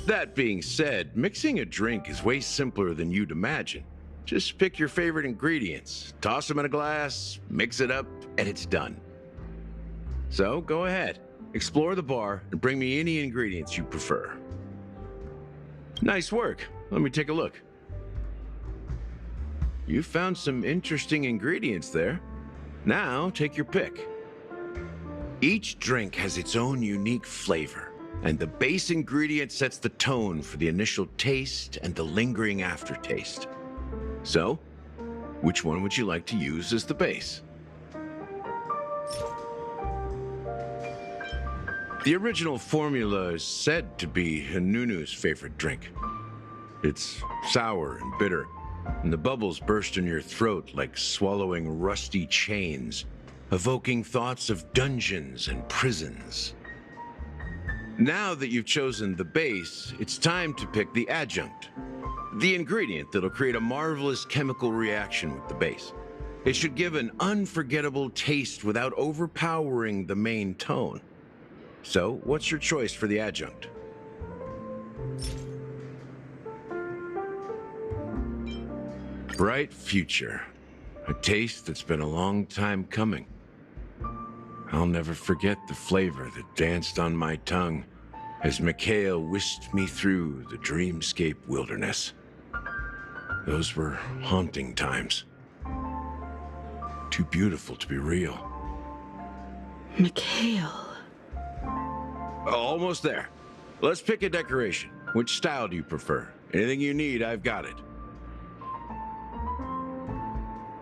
That being said, mixing a drink is way simpler than you'd imagine. Just pick your favorite ingredients, toss them in a glass, mix it up, and it's done. So go ahead, explore the bar, and bring me any ingredients you prefer. Nice work. Let me take a look. You found some interesting ingredients there. Now take your pick. Each drink has its own unique flavor, and the base ingredient sets the tone for the initial taste and the lingering aftertaste. So, which one would you like to use as the base? The original formula is said to be Nunu's favorite drink. It's sour and bitter, and the bubbles burst in your throat like swallowing rusty chains, evoking thoughts of dungeons and prisons. Now that you've chosen the base, it's time to pick the adjunct, the ingredient that'll create a marvelous chemical reaction with the base. It should give an unforgettable taste without overpowering the main tone. So, what's your choice for the adjunct? Bright future. A taste that's been a long time coming. I'll never forget the flavor that danced on my tongue as Mikhail whisked me through the dreamscape wilderness. Those were haunting times. Too beautiful to be real. Mikhail. Almost there. Let's pick a decoration. Which style do you prefer? Anything you need, I've got it.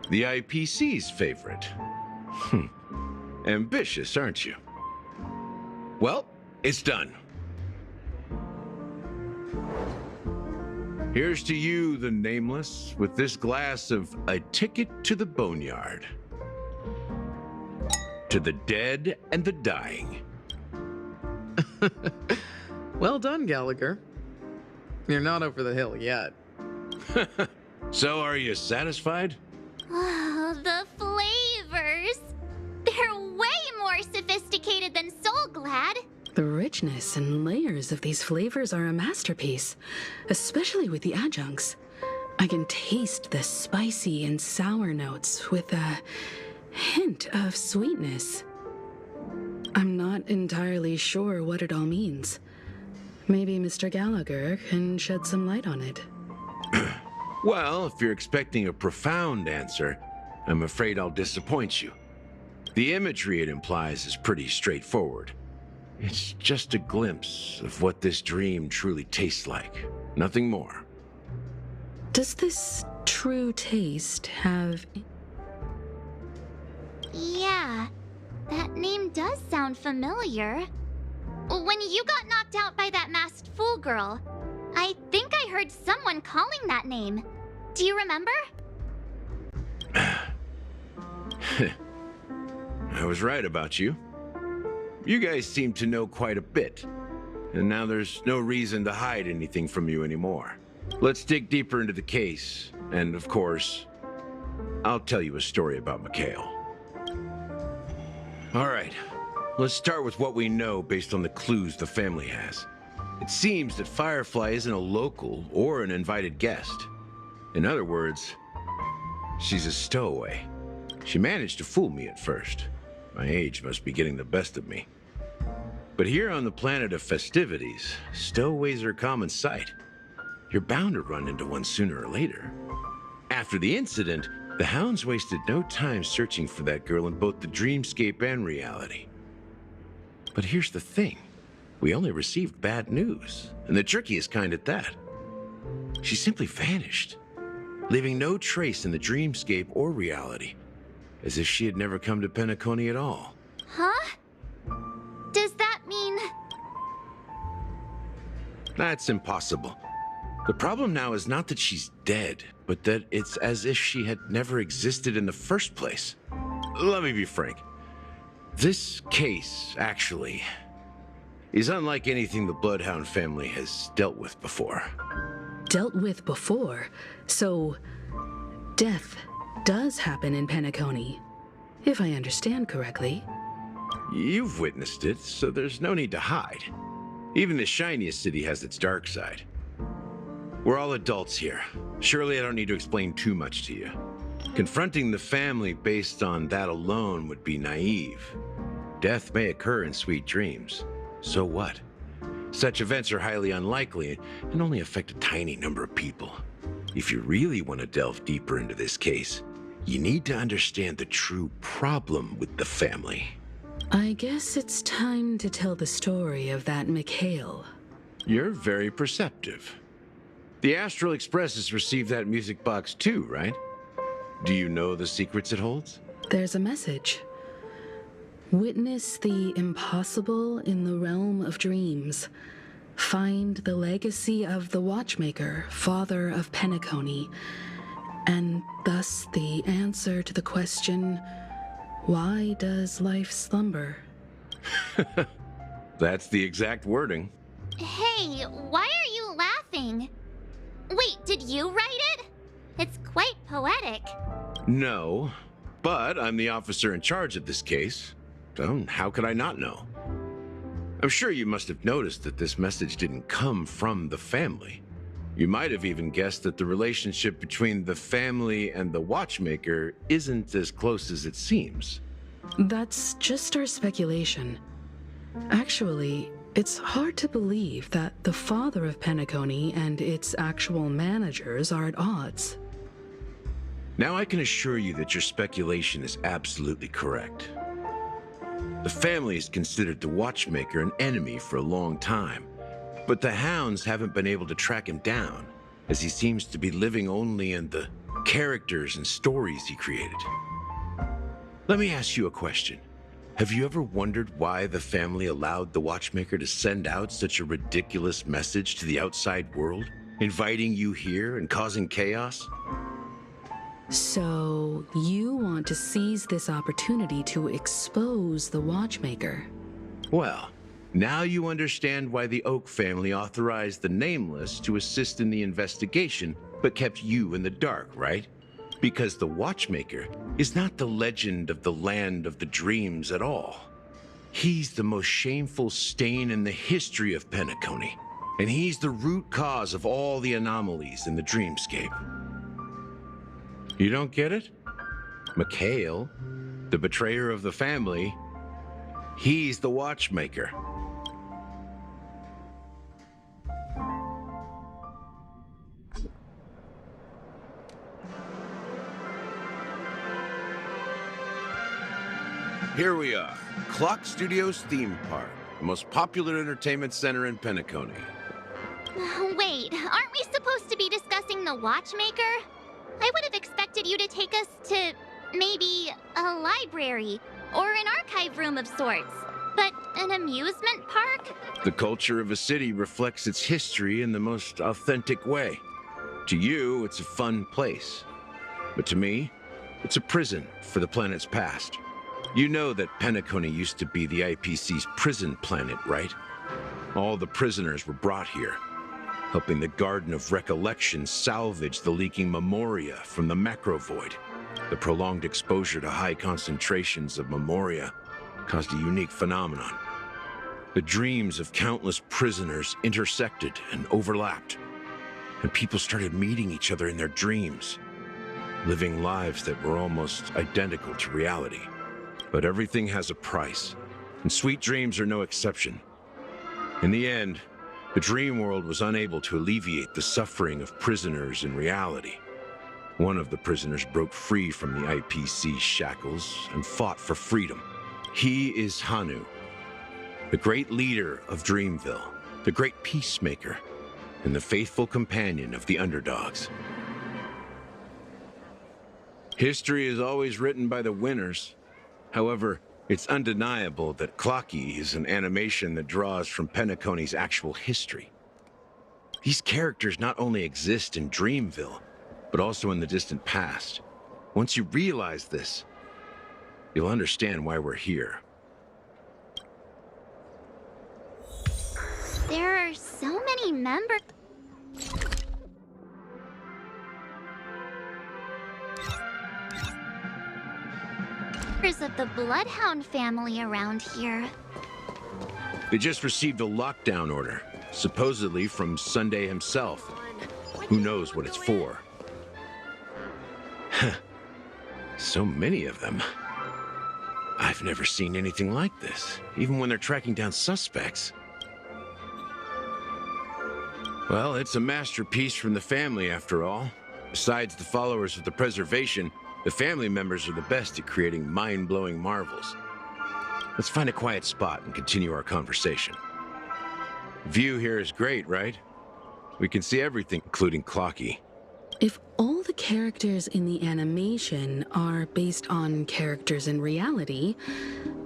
The IPC's favorite. Ambitious, aren't you? Well, it's done. Here's to you, the nameless, with this glass of a ticket to the boneyard. To the dead and the dying. Well done, Gallagher. You're not over the hill yet. So, are you satisfied? Oh, the flavors! They're way more sophisticated than Soulglad. The richness and layers of these flavors are a masterpiece, especially with the adjuncts. I can taste the spicy and sour notes with a hint of sweetness. I'm not entirely sure what it all means. Maybe Mr. Gallagher can shed some light on it. Well, if you're expecting a profound answer, I'm afraid I'll disappoint you. The imagery it implies is pretty straightforward. It's just a glimpse of what this dream truly tastes like. Nothing more. Does this true taste have... Yeah, that name does sound familiar. When you got knocked out by that masked fool girl, I think I heard someone calling that name. Do you remember? I was right about you. You guys seem to know quite a bit, and now there's no reason to hide anything from you anymore. Let's dig deeper into the case, and of course, I'll tell you a story about Mikhail. All right, let's start with what we know based on the clues the family has. It seems that Firefly isn't a local or an invited guest. In other words, she's a stowaway. She managed to fool me at first. My age must be getting the best of me. But here on the planet of festivities, stowaways are a common sight. You're bound to run into one sooner or later. After the incident, the hounds wasted no time searching for that girl in both the dreamscape and reality. But here's the thing. We only received bad news, and the trickiest kind at that. She simply vanished, leaving no trace in the dreamscape or reality, as if she had never come to Penacony at all. Huh? Does that mean... That's impossible. The problem now is not that she's dead, but that it's as if she had never existed in the first place. Let me be frank. This case, actually, is unlike anything the Bloodhound family has dealt with before. Dealt with before? So, death does happen in Penacony, if I understand correctly. You've witnessed it, so there's no need to hide. Even the shiniest city has its dark side. We're all adults here. Surely I don't need to explain too much to you. Confronting the family based on that alone would be naive. Death may occur in sweet dreams. So what? Such events are highly unlikely and only affect a tiny number of people. If you really want to delve deeper into this case, you need to understand the true problem with the family. I guess it's time to tell the story of that Mikhail. You're very perceptive. The Astral Express has received that music box too, right? Do you know the secrets it holds? There's a message. Witness the impossible in the realm of dreams. Find the legacy of the Watchmaker, father of Penacony, and thus the answer to the question, why does life slumber? That's the exact wording. Hey, why are you laughing? Wait, did you write it? It's quite poetic. No, but I'm the officer in charge of this case. So how could I not know? I'm sure you must have noticed that this message didn't come from the family. You might have even guessed that the relationship between the family and the Watchmaker isn't as close as it seems. That's just our speculation. Actually, it's hard to believe that the father of Penacony and its actual managers are at odds. Now I can assure you that your speculation is absolutely correct. The family has considered the Watchmaker an enemy for a long time, but the hounds haven't been able to track him down, as he seems to be living only in the characters and stories he created. Let me ask you a question. Have you ever wondered why the family allowed the Watchmaker to send out such a ridiculous message to the outside world, inviting you here and causing chaos? So, you want to seize this opportunity to expose the Watchmaker? Well, now you understand why the Oak family authorized the Nameless to assist in the investigation, but kept you in the dark, right? Because the Watchmaker is not the legend of the land of the dreams at all. He's the most shameful stain in the history of Penacony, and he's the root cause of all the anomalies in the dreamscape. You don't get it? Mikhail, the betrayer of the family, he's the Watchmaker. Here we are, Clock Studios theme park, the most popular entertainment center in Penacony. Wait, aren't we supposed to be discussing the Watchmaker? I would have expected you to take us to maybe a library or an archive room of sorts. But an amusement park? The culture of a city reflects its history in the most authentic way. To you, it's a fun place. But to me, it's a prison for the planet's past. You know that Penacony used to be the IPC's prison planet, right? All the prisoners were brought here, helping the Garden of Recollection salvage the leaking memoria from the macrovoid. The prolonged exposure to high concentrations of memoria caused a unique phenomenon. The dreams of countless prisoners intersected and overlapped, and people started meeting each other in their dreams, living lives that were almost identical to reality. But everything has a price, and sweet dreams are no exception. In the end, the dream world was unable to alleviate the suffering of prisoners in reality. One of the prisoners broke free from the IPC shackles and fought for freedom. He is Hanu, the great leader of Dreamville, the great peacemaker, and the faithful companion of the underdogs. History is always written by the winners. However, it's undeniable that Clocky is an animation that draws from Penacony's actual history. These characters not only exist in Dreamville, but also in the distant past. Once you realize this, you'll understand why we're here. There are so many members of the Bloodhound family around here. They just received a lockdown order, supposedly from Sunday himself. Who knows what it's for? So many of them. I've never seen anything like this, even when they're tracking down suspects. Well, it's a masterpiece from the family, after all. Besides the followers of the preservation, the family members are the best at creating mind-blowing marvels. Let's find a quiet spot and continue our conversation. View here is great, right? We can see everything, including Clocky. If all the characters in the animation are based on characters in reality,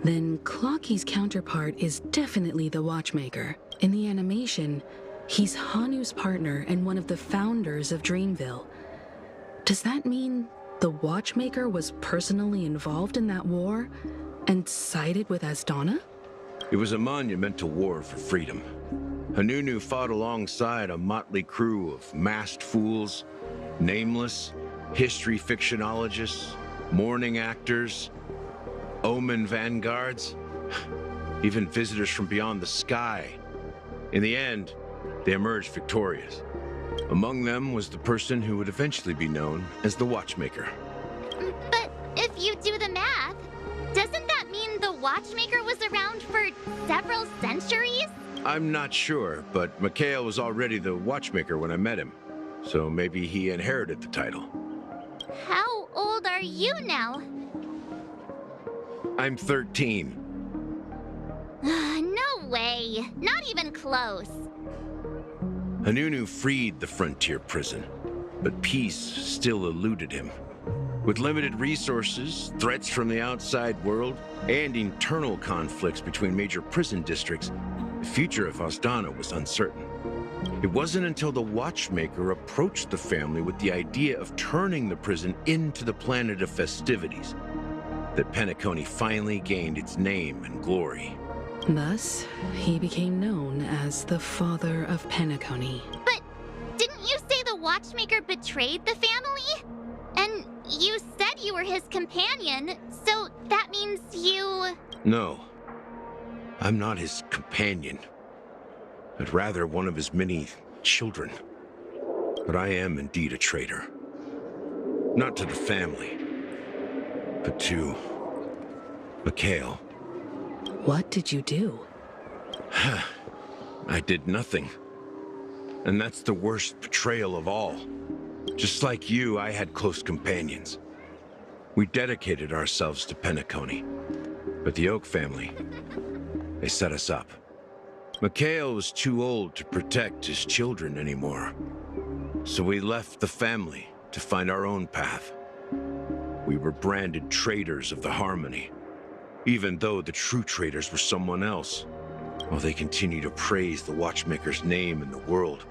then Clocky's counterpart is definitely the Watchmaker. In the animation, he's Hanu's partner and one of the founders of Dreamville. Does that mean the Watchmaker was personally involved in that war and sided with Asdana? It was a monumental war for freedom. Hanunu fought alongside a motley crew of masked fools, nameless, history fictionologists, mourning actors, omen vanguards, even visitors from beyond the sky. In the end, they emerged victorious. Among them was the person who would eventually be known as the Watchmaker. But if you do the math, doesn't that mean the Watchmaker was around for several centuries? I'm not sure, but Mikhail was already the Watchmaker when I met him, so maybe he inherited the title. How old are you now? I'm 13. No way. Not even close. Hanunu freed the frontier prison, but peace still eluded him. With limited resources, threats from the outside world, and internal conflicts between major prison districts, the future of Asdana was uncertain. It wasn't until the Watchmaker approached the family with the idea of turning the prison into the planet of festivities that Penacony finally gained its name and glory. Thus, he became known as the Father of Penacony. But didn't you say the Watchmaker betrayed the family? And you said you were his companion, so that means you... No, I'm not his companion, but rather one of his many children. But I am indeed a traitor. Not to the family, but to Mikhail. What did you do? I did nothing. And that's the worst betrayal of all. Just like you, I had close companions. We dedicated ourselves to Penacony. But the Oak family, they set us up. Mikhail was too old to protect his children anymore. So we left the family to find our own path. We were branded traitors of the Harmony, even though the true traitors were someone else. While they continue to praise the Watchmaker's name in the world,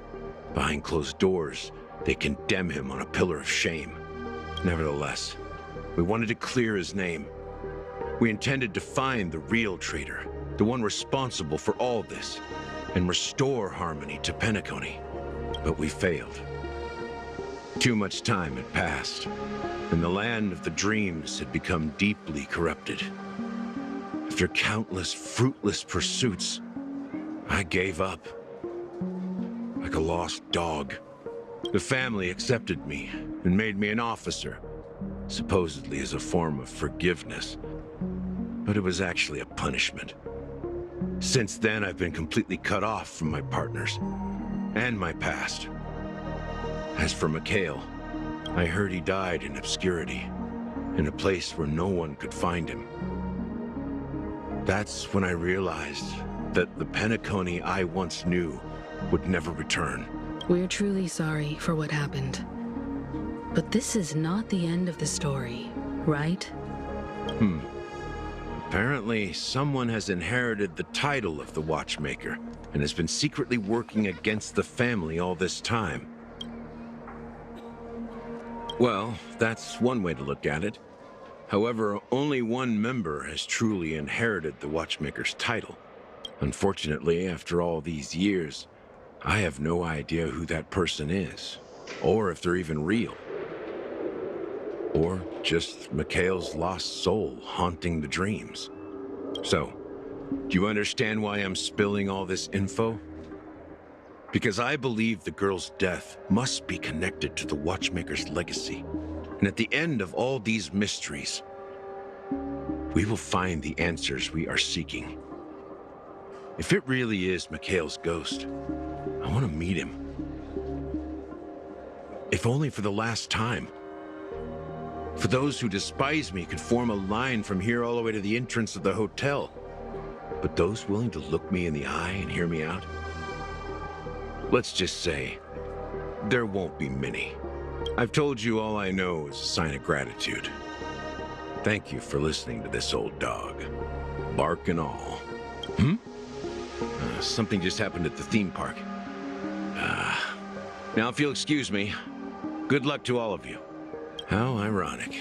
behind closed doors, they condemn him on a pillar of shame. Nevertheless, we wanted to clear his name. We intended to find the real traitor, the one responsible for all this, and restore harmony to Penacony. But we failed. Too much time had passed, and the land of the dreams had become deeply corrupted. After countless fruitless pursuits, I gave up. Like a lost dog. The family accepted me and made me an officer, supposedly as a form of forgiveness. But it was actually a punishment. Since then, I've been completely cut off from my partners and my past. As for Mikhail, I heard he died in obscurity, in a place where no one could find him. That's when I realized that the Penacony I once knew would never return. We're truly sorry for what happened. But this is not the end of the story, right? Apparently, someone has inherited the title of the Watchmaker and has been secretly working against the family all this time. Well, that's one way to look at it. However, only one member has truly inherited the Watchmaker's title. Unfortunately, after all these years, I have no idea who that person is, or if they're even real. Or just Mikhail's lost soul haunting the dreams. So, Do you understand why I'm spilling all this info? Because I believe the girl's death must be connected to the Watchmaker's legacy. And at the end of all these mysteries, we will find the answers we are seeking. If it really is Mikhail's ghost, I want to meet him. If only for the last time. For those who despise me could form a line from here all the way to the entrance of the hotel. But those willing to look me in the eye and hear me out? Let's just say, there won't be many. I've told you all I know is a sign of gratitude. Thank you for listening to this old dog. Bark and all. Something just happened at the theme park. Now if you'll excuse me, good luck to all of you. How ironic.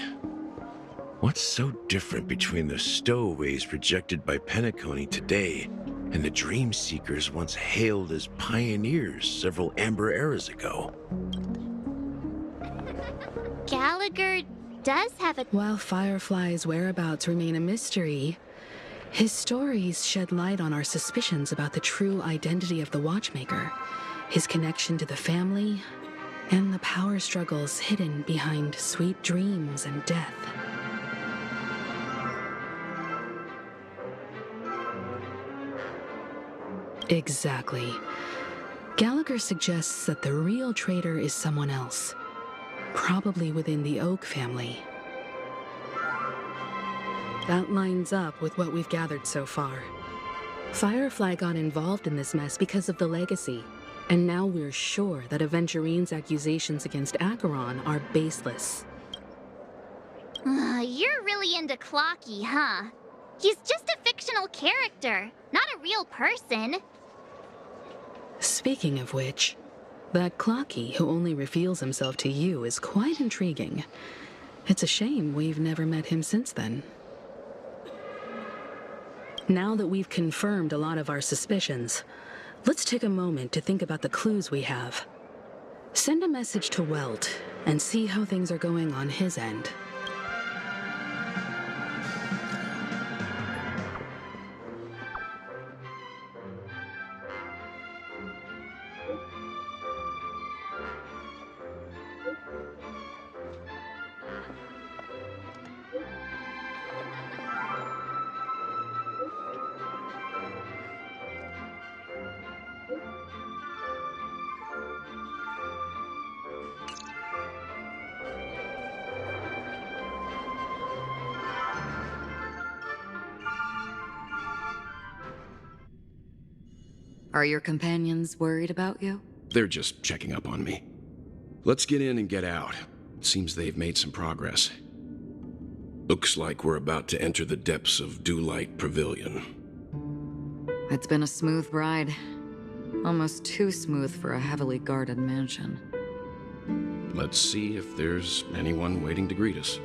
What's so different between the stowaways rejected by Penacony today and the dream seekers once hailed as pioneers several amber eras ago? Gallagher does have a... While Firefly's whereabouts remain a mystery, his stories shed light on our suspicions about the true identity of the Watchmaker, his connection to the family, and the power struggles hidden behind sweet dreams and death. Exactly. Gallagher suggests that the real traitor is someone else, probably within the Oak family. That lines up with what we've gathered so far. Firefly got involved in this mess because of the legacy, and now we're sure that Aventurine's accusations against Acheron are baseless. You're really into Clocky, huh? He's just a fictional character, not a real person. Speaking of which, that Clocky who only reveals himself to you is quite intriguing. It's a shame we've never met him since then. Now that we've confirmed a lot of our suspicions, let's take a moment to think about the clues we have. Send a message to Welt and see how things are going on his end. Are your companions worried about you? They're just checking up on me. Let's get in and get out. Seems they've made some progress. Looks like we're about to enter the depths of Dewlight Pavilion. It's been a smooth ride. Almost too smooth for a heavily guarded mansion. Let's see if there's anyone waiting to greet us.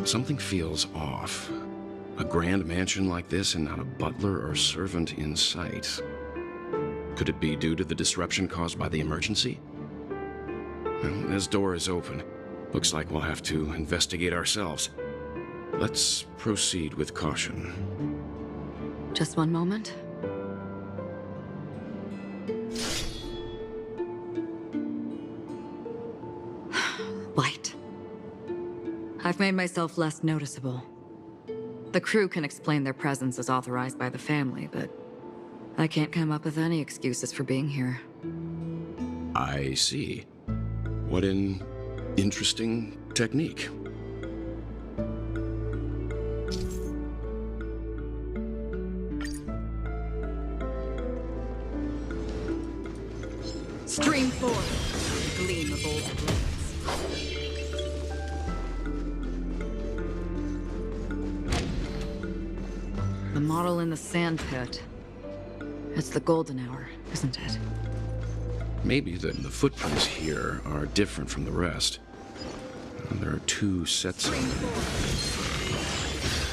Something feels off. A grand mansion like this and not a butler or servant in sight. Could it be due to the disruption caused by the emergency? Well, this door is open. Looks like we'll have to investigate ourselves. Let's proceed with caution. Just one moment. Light. I've made myself less noticeable. The crew can explain their presence as authorized by the family, but I can't come up with any excuses for being here. I see. What an interesting technique. Stream forth, gleam of old blades. The model in the sandpit. It's the golden hour, isn't it? Maybe the footprints here are different from the rest. And there are two sets of them.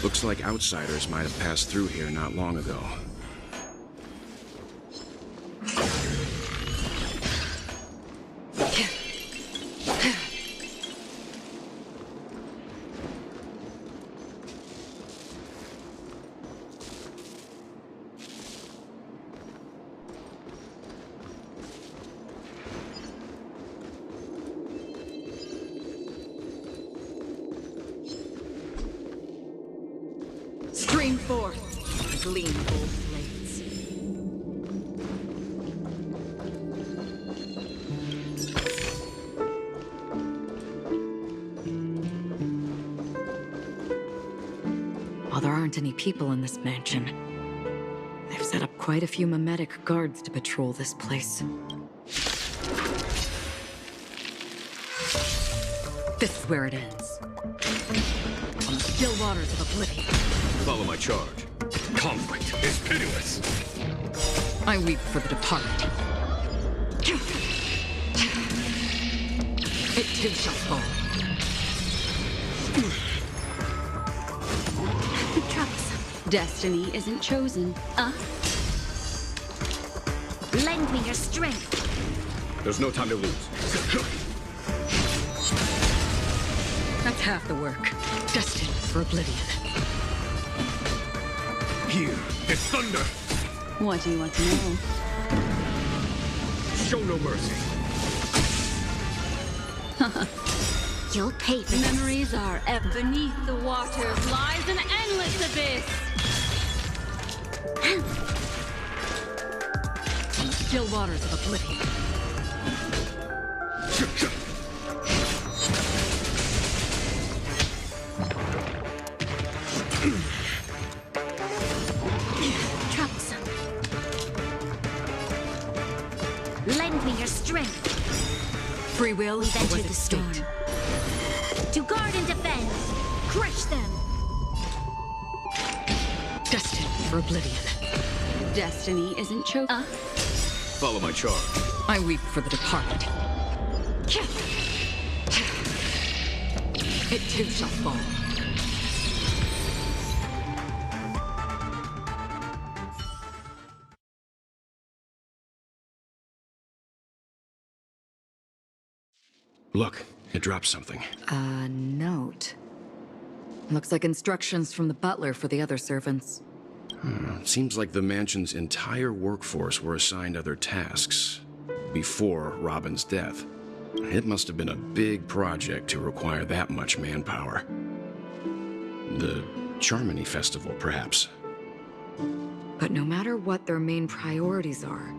Looks like outsiders might have passed through here not long ago. Stream forth, gleam old blades. While there aren't any people in this mansion, they've set up quite a few mimetic guards to patrol this place. This is where it ends. On the still waters of oblivion. Follow my charge. Conflict is pitiless. I weep for the departed. It too shall fall. Troublesome. Destiny isn't chosen. Lend me your strength. There's no time to lose. That's half the work. Destined for oblivion. Here is thunder. What do you want to know? Show no mercy. You'll pay for this. Memories are beneath the waters lies an endless abyss. On the still waters of oblivion. Troublesome. Lend me your strength. Free will We've or was entered it the storm. fate? To guard and defend. Crush them. Destined for oblivion. Destiny isn't chosen. Follow my charge. I weep for the departed. It too shall fall. Look, it dropped something. A note. Looks like instructions from the butler for the other servants. Seems like the mansion's entire workforce were assigned other tasks before Robin's death. It must have been a big project to require that much manpower. The Charmony Festival, perhaps. But no matter what their main priorities are,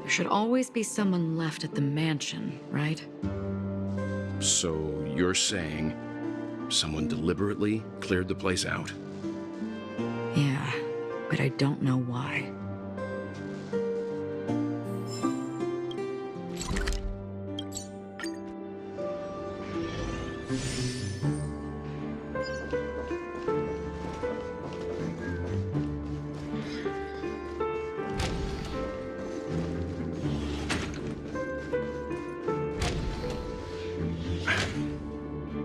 there should always be someone left at the mansion, right? So you're saying someone deliberately cleared the place out? Yeah, but I don't know why.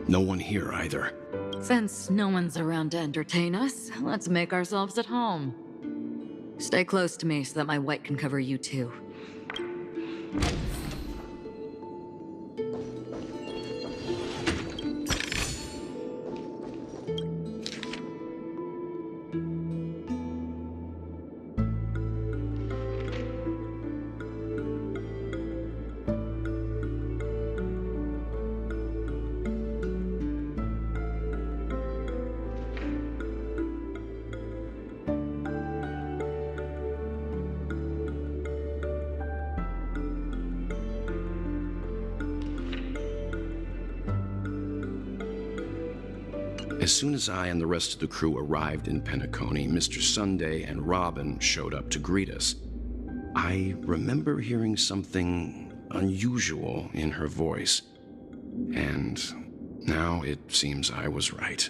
No one here either. Since no one's around to entertain us, let's make ourselves at home. Stay close to me so that my white can cover you too. As soon as I and the rest of the crew arrived in Penacony, Mr. Sunday and Robin showed up to greet us. I remember hearing something unusual in her voice. And now it seems I was right.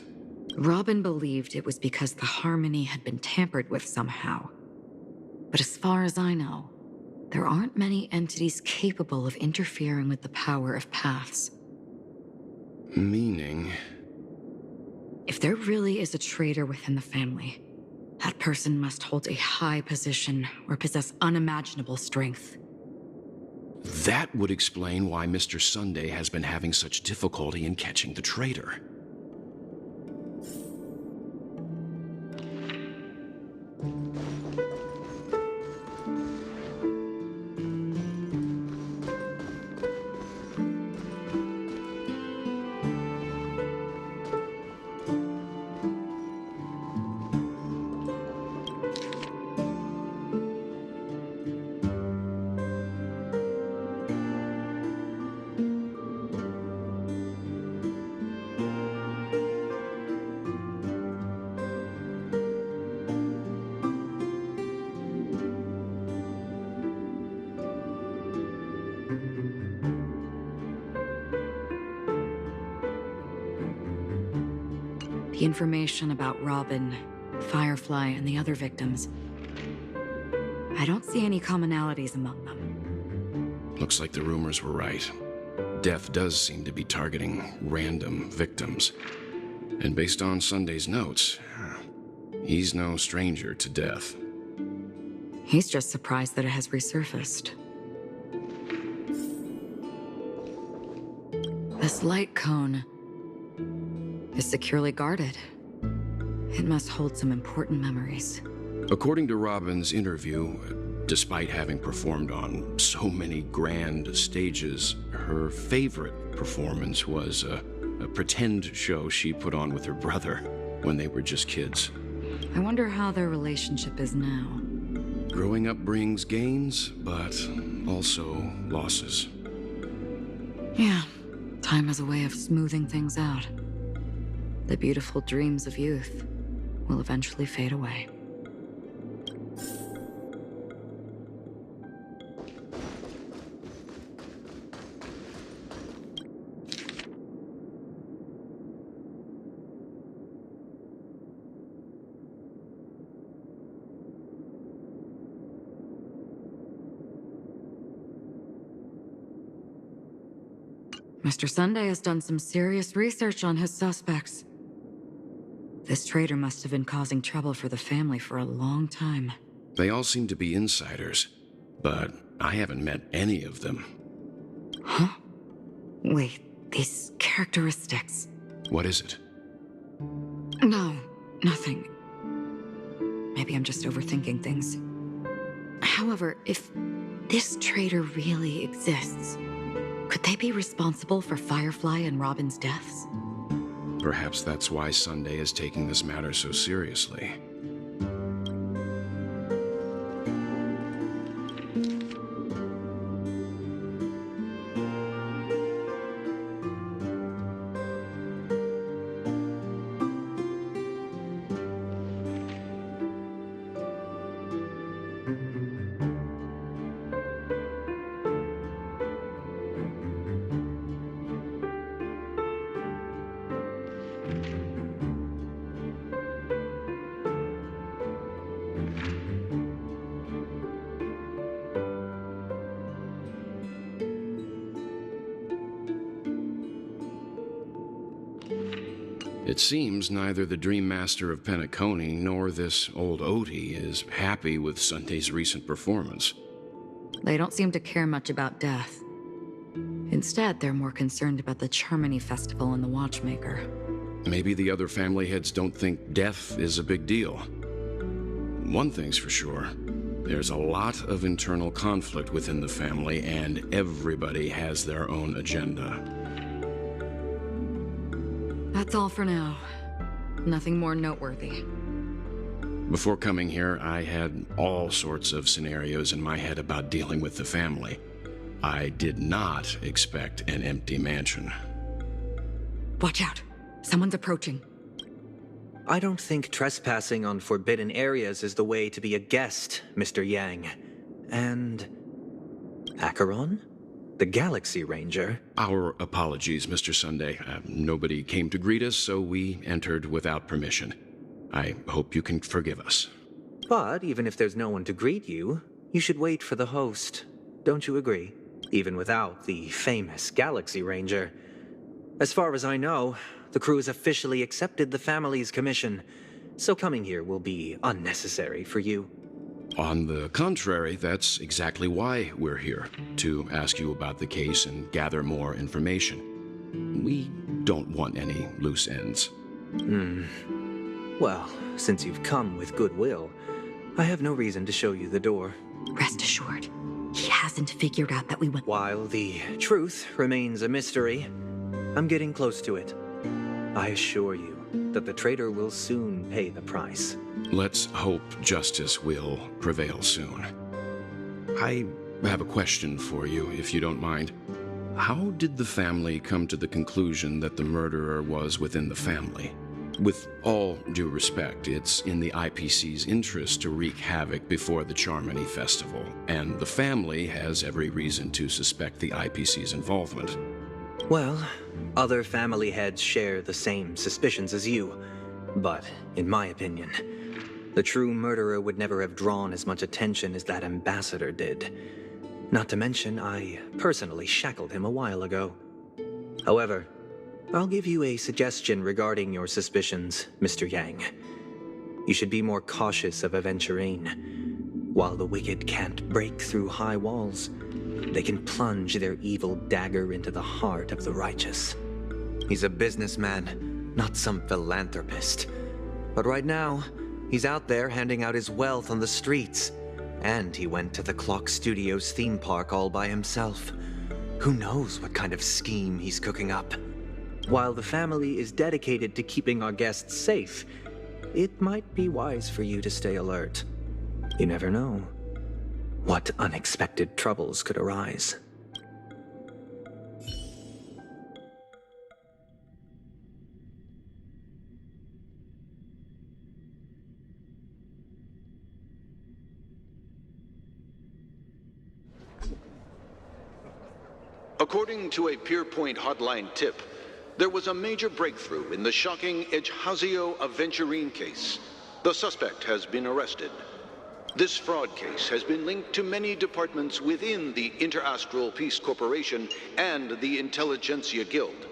Robin believed it was because the harmony had been tampered with somehow. But as far as I know, there aren't many entities capable of interfering with the power of paths. Meaning... If there really is a traitor within the family, that person must hold a high position or possess unimaginable strength. That would explain why Mr. Sunday has been having such difficulty in catching the traitor. The information about Robin, Firefly, and the other victims. I don't see any commonalities among them. Looks like the rumors were right. Death does seem to be targeting random victims. And based on Sunday's notes, he's no stranger to death. He's just surprised that it has resurfaced. This light cone is securely guarded. It must hold some important memories. According to Robin's interview, despite having performed on so many grand stages, her favorite performance was a pretend show she put on with her brother when they were just kids. I wonder how their relationship is now. Growing up brings gains, but also losses. Yeah, time has a way of smoothing things out. The beautiful dreams of youth will eventually fade away. Mr. Sunday has done some serious research on his suspects. This traitor must have been causing trouble for the family for a long time. They all seem to be insiders, but I haven't met any of them. Huh? Wait, these characteristics... What is it? No, nothing. Maybe I'm just overthinking things. However, if this traitor really exists, could they be responsible for Firefly and Robin's deaths? Perhaps that's why Sunday is taking this matter so seriously. It seems neither the Dream Master of Penacony nor this old Odie is happy with Sunday's recent performance. They don't seem to care much about death. Instead, they're more concerned about the Charmony Festival and the Watchmaker. Maybe the other family heads don't think death is a big deal. One thing's for sure, there's a lot of internal conflict within the family, and everybody has their own agenda. That's all for now. Nothing more noteworthy. Before coming here, I had all sorts of scenarios in my head about dealing with the family. I did not expect an empty mansion. Watch out! Someone's approaching. I don't think trespassing on forbidden areas is the way to be a guest, Mr. Yang. And... Acheron? The Galaxy Ranger? Our apologies, Mr. Sunday. Nobody came to greet us, so we entered without permission. I hope you can forgive us. But even if there's no one to greet you, you should wait for the host. Don't you agree? Even without the famous Galaxy Ranger. As far as I know, the crew has officially accepted the family's commission, so coming here will be unnecessary for you. On the contrary, that's exactly why we're here, to ask you about the case and gather more information. We don't want any loose ends. Well, since you've come with goodwill, I have no reason to show you the door. Rest assured, he hasn't figured out that we went. While the truth remains a mystery, I'm getting close to it. I assure you that the traitor will soon pay the price. Let's hope justice will prevail soon. I have a question for you, if you don't mind. How did the family come to the conclusion that the murderer was within the family? With all due respect, it's in the IPC's interest to wreak havoc before the Charmony Festival, and the family has every reason to suspect the IPC's involvement. Well, other family heads share the same suspicions as you, but in my opinion, the true murderer would never have drawn as much attention as that ambassador did. Not to mention, I personally shackled him a while ago. However, I'll give you a suggestion regarding your suspicions, Mr. Yang. You should be more cautious of Aventurine. While the wicked can't break through high walls, they can plunge their evil dagger into the heart of the righteous. He's a businessman, not some philanthropist. But right now, he's out there handing out his wealth on the streets. And he went to the Clock Studios theme park all by himself. Who knows what kind of scheme he's cooking up? While the family is dedicated to keeping our guests safe, it might be wise for you to stay alert. You never know what unexpected troubles could arise. According to a Pierpoint hotline tip, there was a major breakthrough in the shocking Ejhazio Aventurine case. The suspect has been arrested. This fraud case has been linked to many departments within the Interastral Peace Corporation and the Intelligentsia Guild,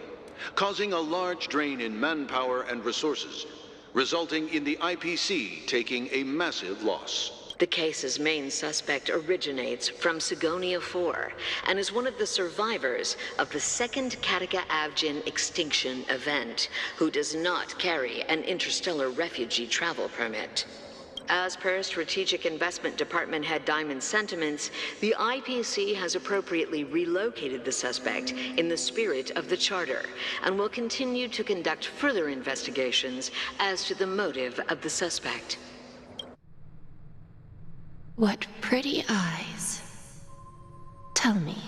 causing a large drain in manpower and resources, resulting in the IPC taking a massive loss. The case's main suspect originates from Sigonia 4 and is one of the survivors of the second Kataka Avgin extinction event, who does not carry an interstellar refugee travel permit. As per Strategic Investment Department Head Diamond's sentiments, the IPC has appropriately relocated the suspect in the spirit of the Charter and will continue to conduct further investigations as to the motive of the suspect. What pretty eyes. Tell me,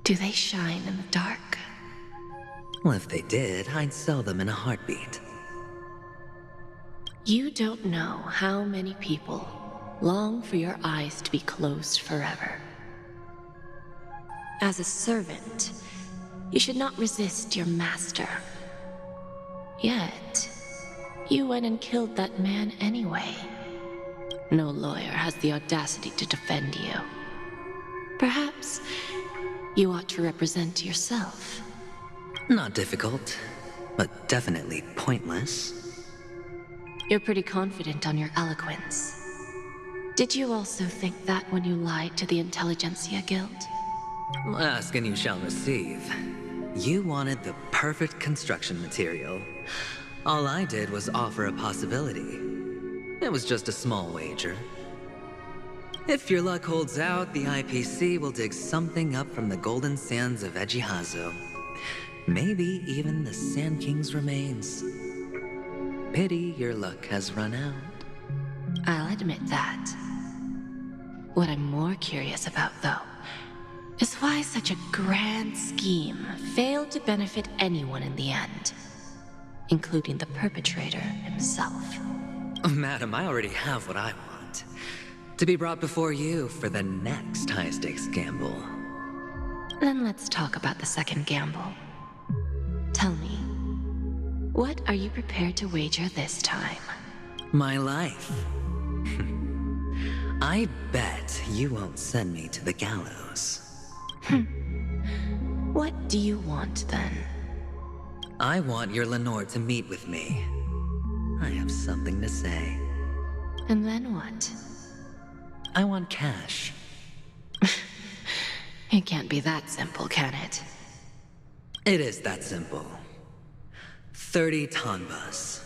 do they shine in the dark? Well, if they did, I'd sell them in a heartbeat. You don't know how many people long for your eyes to be closed forever. As a servant, you should not resist your master. Yet, you went and killed that man anyway. No lawyer has the audacity to defend you. Perhaps you ought to represent yourself. Not difficult, but definitely pointless. You're pretty confident on your eloquence. Did you also think that when you lied to the Intelligentsia Guild? Ask and you shall receive. You wanted the perfect construction material. All I did was offer a possibility. It was just a small wager. If your luck holds out, the IPC will dig something up from the golden sands of Ejhazio. Maybe even the Sand King's remains. Pity your luck has run out. I'll admit that. What I'm more curious about, though, is why such a grand scheme failed to benefit anyone in the end, including the perpetrator himself. Madam, I already have what I want. To be brought before you for the next high-stakes gamble. Then let's talk about the second gamble. Tell me, what are you prepared to wager this time? My life. I bet you won't send me to the gallows. What do you want, then? I want your Lenore to meet with me. I have something to say. And then what? I want cash. It can't be that simple, can it? It is that simple. 30 tanbas.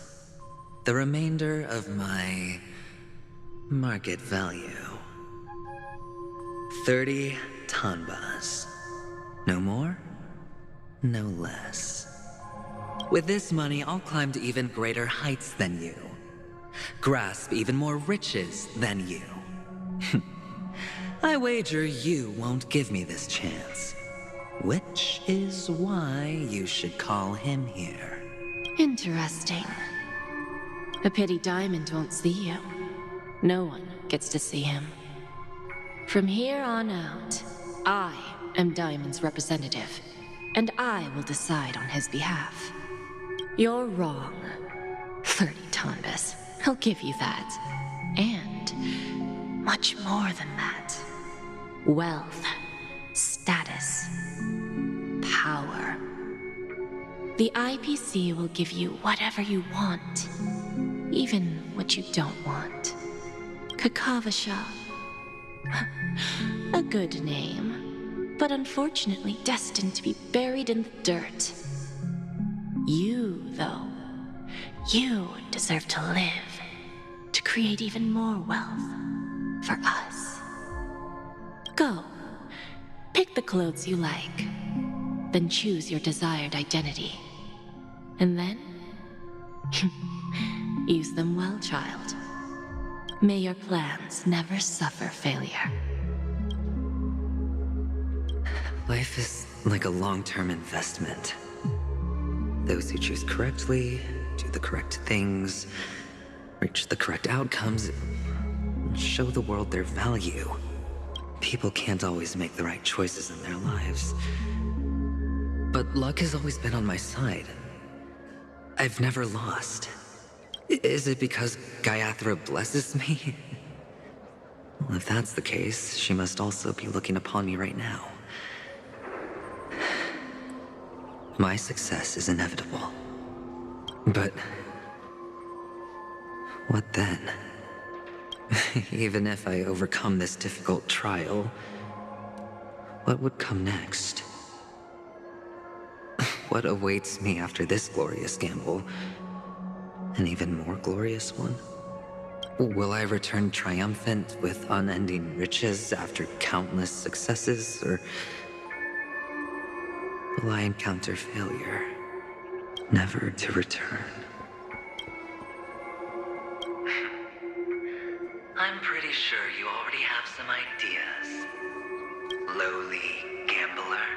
The remainder of my market value. 30 tanbas. No more, no less. With this money, I'll climb to even greater heights than you. Grasp even more riches than you. I wager you won't give me this chance. Which is why you should call him here. Interesting. A pity Diamond won't see you. No one gets to see him. From here on out, I am Diamond's representative, and I will decide on his behalf. You're wrong. 30 tanbas. I'll give you that. And much more than that. Wealth, status, power. The IPC will give you whatever you want, even what you don't want. Kakavasha. A good name, but unfortunately destined to be buried in the dirt. You, though, you deserve to live, to create even more wealth for us. Go, pick the clothes you like, then choose your desired identity. And then, use them well, child. May your plans never suffer failure. Life is like a long-term investment. Those who choose correctly, do the correct things, reach the correct outcomes, and show the world their value. People can't always make the right choices in their lives. But luck has always been on my side. I've never lost. Is it because Gayathra blesses me? Well, if that's the case, she must also be looking upon me right now. My success is inevitable. But what then? Even if I overcome this difficult trial, what would come next? What awaits me after this glorious gamble? An even more glorious one? Will I return triumphant with unending riches after countless successes, or will I encounter failure, never to return? I'm pretty sure you already have some ideas, lowly gambler.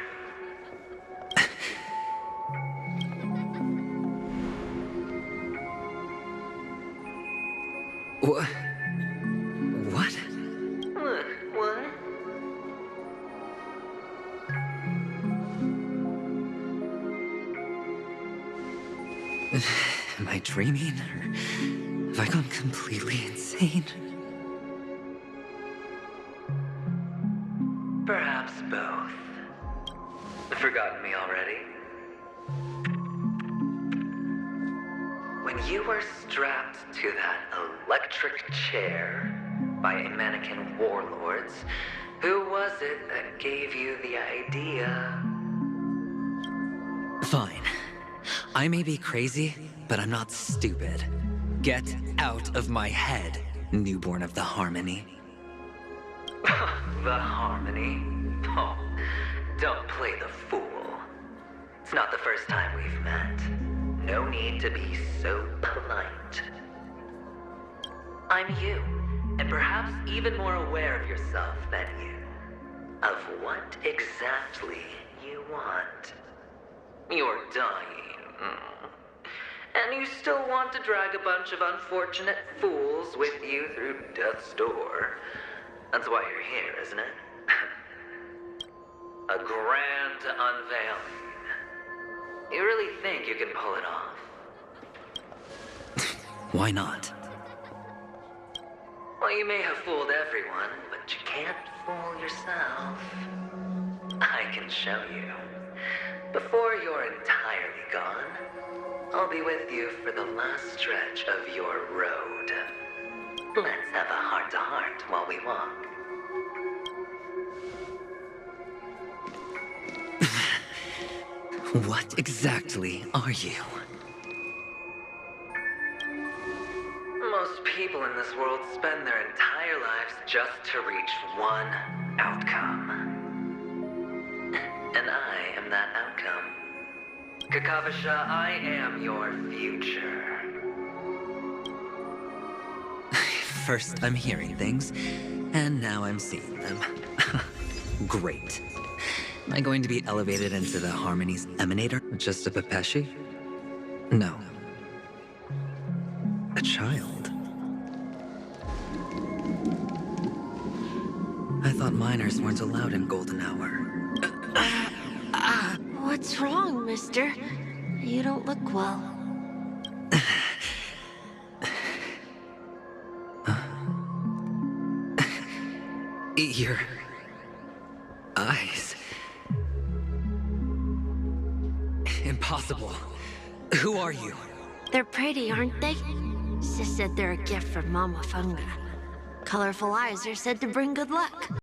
What? What? What? Am I dreaming, or have I gone completely insane? Perhaps both. Forgotten me already? When you were strapped to that electric chair by a mannequin warlords, who was it that gave you the idea? Fine. I may be crazy, but I'm not stupid. Get out of my head, newborn of the Harmony. The Harmony? Oh, don't play the fool. It's not the first time we've met. No need to be so polite. I'm you, and perhaps even more aware of yourself than you. Of what exactly you want. You're dying. And you still want to drag a bunch of unfortunate fools with you through death's door. That's why you're here, isn't it? A grand unveiling. You really think you can pull it off? Why not? Well, you may have fooled everyone, but you can't fool yourself. I can show you. Before you're entirely gone, I'll be with you for the last stretch of your road. Let's have a heart-to-heart while we walk. What exactly are you? Most people in this world spend their entire lives just to reach one outcome. And I am that outcome. Kakavasha, I am your future. First I'm hearing things, and now I'm seeing them. Great. Am I going to be elevated into the Harmony's Emanator? Just a Pepeshi? No. A child? I thought minors weren't allowed in Golden Hour. What's wrong, mister? You don't look well. Your eyes. Impossible. Who are you? They're pretty, aren't they? Sis said they're a gift from Mama Funga. Colorful eyes are said to bring good luck.